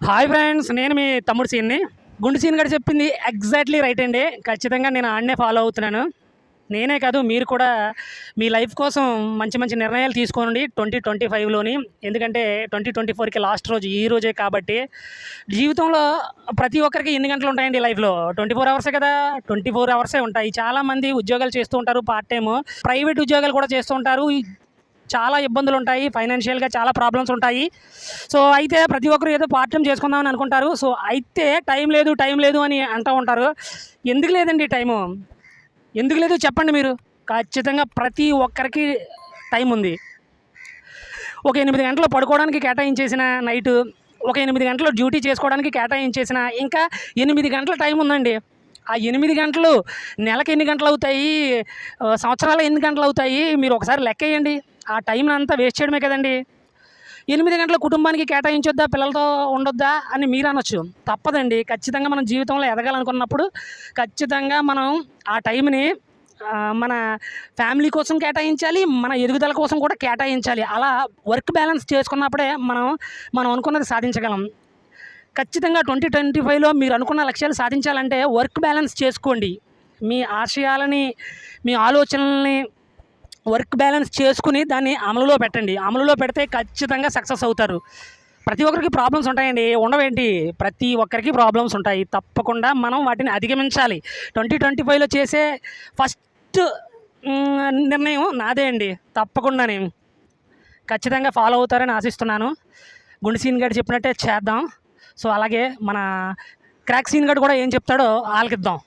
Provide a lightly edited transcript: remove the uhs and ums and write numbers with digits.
Hi friends, నేను మీ తమ్ముడు సీన్ని. గుండు సీన్ గారు చెప్పింది ఎగ్జాక్ట్లీ రైట్ అండి. ఖచ్చితంగా నేను ఆడనే ఫాలో అవుతున్నాను. నేనే కాదు, మీరు కూడా మీ లైఫ్ కోసం మంచి మంచి నిర్ణయాలు తీసుకోండి 2025లోని. ఎందుకంటే 2024కి లాస్ట్ రోజు ఈ రోజే కాబట్టి. జీవితంలో ప్రతి ఒక్కరికి ఎన్ని గంటలు ఉంటాయండి లైఫ్లో? 24 అవర్సే కదా. 24 అవర్సే ఉంటాయి. చాలామంది ఉద్యోగాలు చేస్తూ ఉంటారు, పార్ట్ టైము ప్రైవేట్ ఉద్యోగాలు కూడా చేస్తూ ఉంటారు. చాలా ఇబ్బందులు ఉంటాయి, ఫైనాన్షియల్గా చాలా ప్రాబ్లమ్స్ ఉంటాయి. సో అయితే ప్రతి ఒక్కరు ఏదో పార్ట్ టైం చేసుకుందామని అనుకుంటారు. సో అయితే టైం లేదు అని అంటూ ఉంటారు. ఎందుకు లేదండి టైము? ఎందుకు లేదు చెప్పండి మీరు? ఖచ్చితంగా ప్రతి ఒక్కరికి టైం ఉంది. ఒక 8 గంటలు పడుకోవడానికి కేటాయించేసిన నైటు, ఒక 8 గంటలు డ్యూటీ చేసుకోవడానికి కేటాయించేసిన ఇంకా 8 గంటల టైం ఉందండి. ఆ 8 గంటలు నెలకు ఎన్ని గంటలు అవుతాయి, సంవత్సరాలు ఎన్ని గంటలు అవుతాయి, మీరు ఒకసారి లెక్కేయండి. ఆ టైం అంతా వేస్ట్ చేయడమే కదండి. 8 గంటల కుటుంబానికి కేటాయించొద్దా, పిల్లలతో ఉండొద్దా అని మీరు అనొచ్చు. తప్పదండి. ఖచ్చితంగా మనం జీవితంలో ఎదగాలనుకున్నప్పుడు ఖచ్చితంగా మనం ఆ టైంని మన ఫ్యామిలీ కోసం కేటాయించాలి, మన ఎదుగుదల కోసం కూడా కేటాయించాలి. అలా వర్క్ బ్యాలెన్స్ చేసుకున్నప్పుడే మనం అనుకున్నది సాధించగలం. ఖచ్చితంగా 2025లో మీరు అనుకున్న లక్ష్యాలు సాధించాలంటే వర్క్ బ్యాలెన్స్ చేసుకోండి. మీ ఆశయాలని, మీ ఆలోచనల్ని వర్క్ బ్యాలెన్స్ చేసుకుని దాన్ని అమలులో పెట్టండి. అమలులో పెడితే ఖచ్చితంగా సక్సెస్ అవుతారు. ప్రతి ఒక్కరికి ప్రాబ్లమ్స్ ఉంటాయండి, ఉండవేంటి? ప్రతి ఒక్కరికి ప్రాబ్లమ్స్ ఉంటాయి. తప్పకుండా మనం వాటిని అధిగమించాలి. 2025లో చేసే ఫస్ట్ నిర్ణయం నాదే అండి. తప్పకుండానే ఖచ్చితంగా ఫాలో అవుతారని ఆశిస్తున్నాను. గుండు సీన్ గారు చెప్పినట్టే చేద్దాం. సో అలాగే మన క్రాక్ సీన్ గారు కూడా ఏం చెప్తాడో ఆలకిద్దాం.